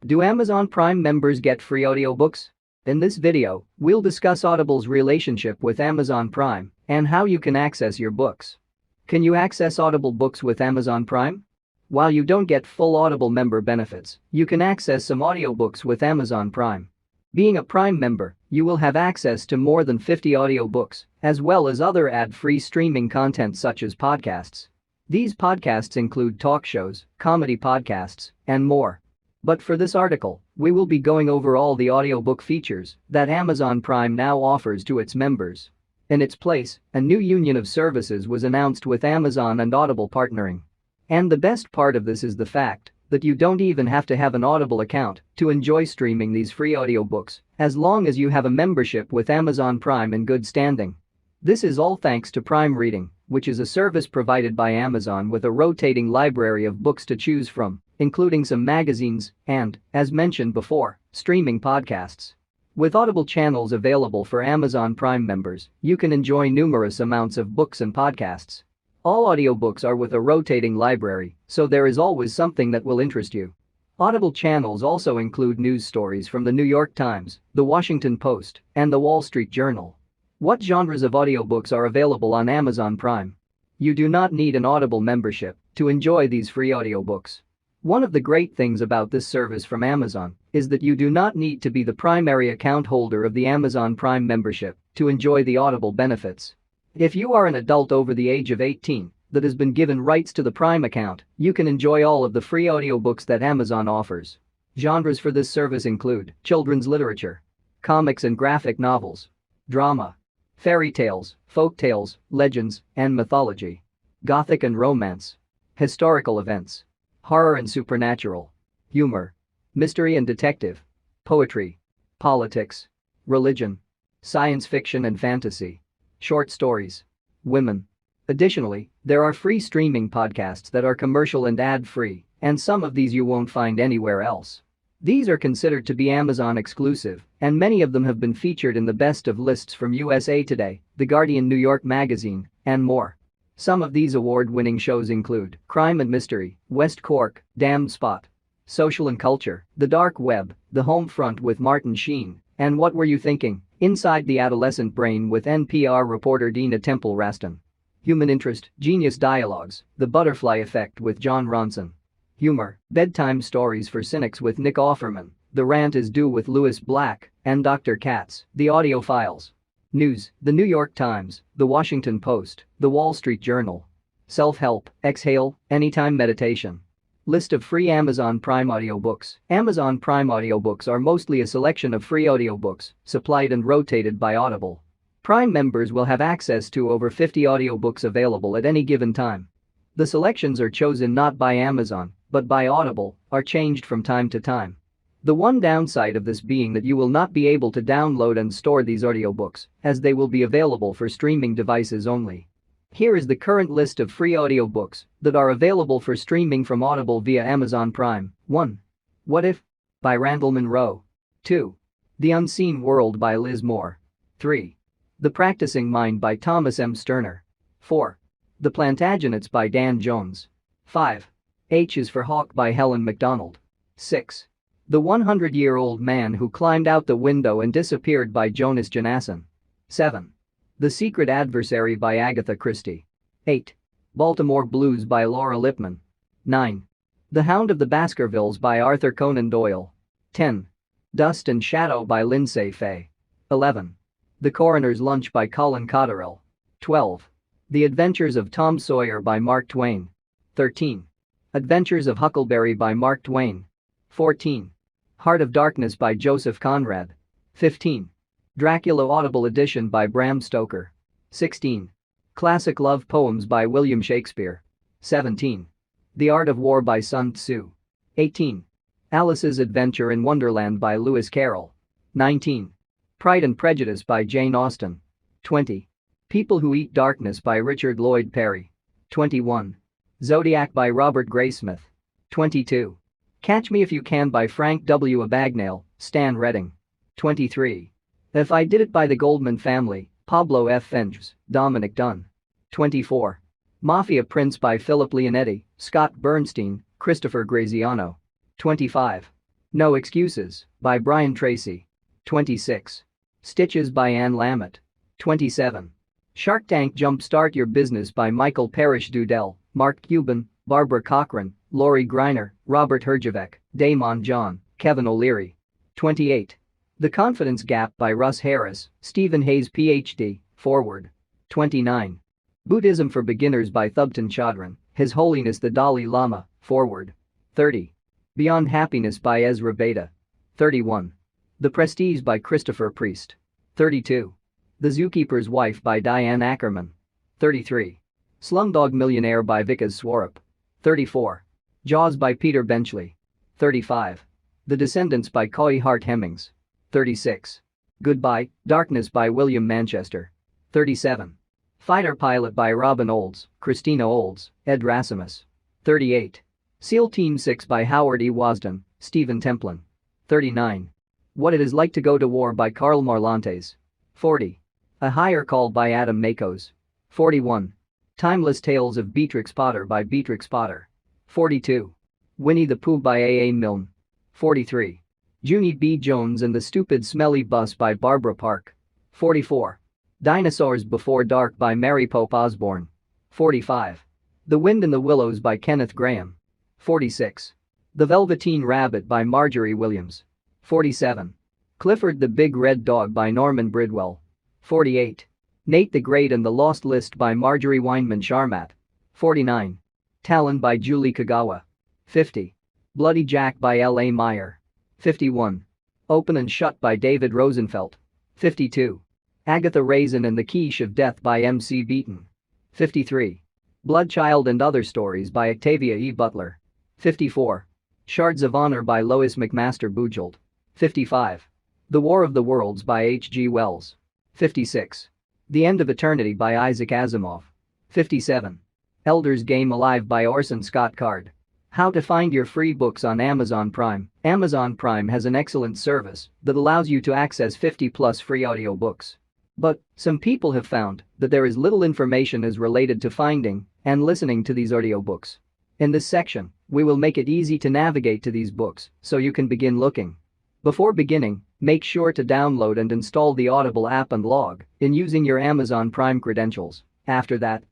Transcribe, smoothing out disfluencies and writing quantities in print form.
Do Amazon Prime members get free audiobooks? In this video, we'll discuss Audible's relationship with Amazon Prime and how you can access your books. Can you access Audible books with Amazon Prime? While you don't get full Audible member benefits, you can access some audiobooks with Amazon Prime. Being a Prime member, you will have access to more than 50 audiobooks, as well as other ad-free streaming content such as podcasts. These podcasts include talk shows, comedy podcasts, and more. But for this article, we will be going over all the audiobook features that Amazon Prime now offers to its members. In its place, a new union of services was announced with Amazon and Audible partnering. And the best part of this is the fact that you don't even have to have an Audible account to enjoy streaming these free audiobooks, as long as you have a membership with Amazon Prime in good standing. This is all thanks to Prime Reading, which is a service provided by Amazon with a rotating library of books to choose from, including some magazines and, as mentioned before, streaming podcasts. With Audible channels available for Amazon Prime members, you can enjoy numerous amounts of books and podcasts. All audiobooks are with a rotating library, so there is always something that will interest you. Audible channels also include news stories from the New York Times, the Washington Post, and the Wall Street Journal. What genres of audiobooks are available on Amazon Prime? You do not need an Audible membership to enjoy these free audiobooks. One of the great things about this service from Amazon is that you do not need to be the primary account holder of the Amazon Prime membership to enjoy the Audible benefits. If you are an adult over the age of 18 that has been given rights to the Prime account, you can enjoy all of the free audiobooks that Amazon offers. Genres for this service include children's literature, comics and graphic novels, drama, fairy tales, folk tales, legends, and mythology, gothic and romance, historical events, horror and supernatural, humor, mystery and detective, poetry, politics, religion, science fiction and fantasy, short stories, women. Additionally, there are free streaming podcasts that are commercial and ad-free, and some of these you won't find anywhere else. These are considered to be Amazon exclusive, and many of them have been featured in the best of lists from USA Today, The Guardian, New York Magazine, and more. Some of these award-winning shows include Crime and Mystery, West Cork, Damned Spot, Social and Culture, The Dark Web, The Home Front with Martin Sheen, and What Were You Thinking? Inside the Adolescent Brain with NPR reporter Dina Temple-Raston. Human Interest, Genius Dialogues, The Butterfly Effect with John Ronson. Humor, Bedtime Stories for Cynics with Nick Offerman, The Rant is Due with Louis Black, and Dr. Katz, The Audio Files. News, The New York Times, The Washington Post, The Wall Street Journal. Self-help, Exhale, Anytime Meditation. List of free Amazon Prime audiobooks. Amazon Prime audiobooks are mostly a selection of free audiobooks supplied and rotated by Audible. Prime members will have access to over 50 audiobooks available at any given time. The selections are chosen not by Amazon, but by Audible, are changed from time to time. The one downside of this being that you will not be able to download and store these audiobooks, as they will be available for streaming devices only. Here is the current list of free audiobooks that are available for streaming from Audible via Amazon Prime. 1. What If? By Randall Munroe. 2. The Unseen World by Liz Moore. 3. The Practicing Mind by Thomas M. Sterner. 4. The Plantagenets by Dan Jones. 5. H is for Hawk by Helen MacDonald. 6. The 100-Year-Old Man Who Climbed Out the Window and Disappeared by Jonas Jonasson. 7. The Secret Adversary by Agatha Christie. 8. Baltimore Blues by Laura Lippman. 9. The Hound of the Baskervilles by Arthur Conan Doyle. 10. Dust and Shadow by Lindsay Fay. 11. The Coroner's Lunch by Colin Cotterill. 12. The Adventures of Tom Sawyer by Mark Twain. 13. Adventures of Huckleberry by Mark Twain. 14. Heart of Darkness by Joseph Conrad. 15. Dracula Audible Edition by Bram Stoker. 16. Classic Love Poems by William Shakespeare. 17. The Art of War by Sun Tzu. 18. Alice's Adventure in Wonderland by Lewis Carroll. 19. Pride and Prejudice by Jane Austen. 20. People Who Eat Darkness by Richard Lloyd Perry. 21. Zodiac by Robert Graysmith. 22. Catch Me If You Can by Frank W. Abagnale, Stan Redding. 23. If I Did It by the Goldman Family, Pablo F. Finges, Dominic Dunn. 24. Mafia Prince by Philip Leonetti, Scott Bernstein, Christopher Graziano. 25. No Excuses by Brian Tracy. 26. Stitches by Anne Lamott. 27. Shark Tank Jumpstart Your Business by Michael Parrish Dudell, Mark Cuban, Barbara Cochran, Lori Greiner, Robert Herjavec, Damon John, Kevin O'Leary. 28. The Confidence Gap by Russ Harris, Stephen Hayes Ph.D., Forward. 29. Buddhism for Beginners by Thubten Chodron, His Holiness the Dalai Lama, Forward. 30. Beyond Happiness by Ezra Beta. 31. The Prestige by Christopher Priest. 32. The Zookeeper's Wife by Diane Ackerman. 33. Slumdog Millionaire by Vikas Swarup. 34. Jaws by Peter Benchley. 35. The Descendants by Coy Hart Hemmings. 36. Goodbye, Darkness by William Manchester. 37. Fighter Pilot by Robin Olds, Christina Olds, Ed Rasmus. 38. SEAL Team 6 by Howard E. Wasden, Stephen Templin. 39. What It Is Like to Go to War by Carl Marlantes. 40. A Higher Call by Adam Makos. 41. Timeless Tales of Beatrix Potter by Beatrix Potter. 42. Winnie the Pooh by A. A. Milne. 43. Junie B. Jones and the Stupid Smelly Bus by Barbara Park. 44. Dinosaurs Before Dark by Mary Pope Osborne. 45. The Wind in the Willows by Kenneth Grahame. 46. The Velveteen Rabbit by Marjorie Williams. 47. Clifford the Big Red Dog by Norman Bridwell. 48. Nate the Great and the Lost List by Marjorie Weinman Charmat. 49. Talon by Julie Kagawa. 50. Bloody Jack by L. A. Meyer. 51. Open and Shut by David Rosenfeld. 52. Agatha Raisin and the Quiche of Death by M. C. Beaton. 53. Bloodchild and Other Stories by Octavia E. Butler. 54. Shards of Honor by Lois McMaster Bujold. 55. The War of the Worlds by H. G. Wells. 56. The End of Eternity by Isaac Asimov. 57. Elder's Game Alive by Orson Scott Card. How to find your free books on Amazon Prime. Amazon Prime has an excellent service that allows you to access 50+ free audiobooks. But some people have found that there is little information as related to finding and listening to these audiobooks. In this section, we will make it easy to navigate to these books so you can begin looking. Before beginning, make sure to download and install the Audible app and log in using your Amazon Prime credentials. After that,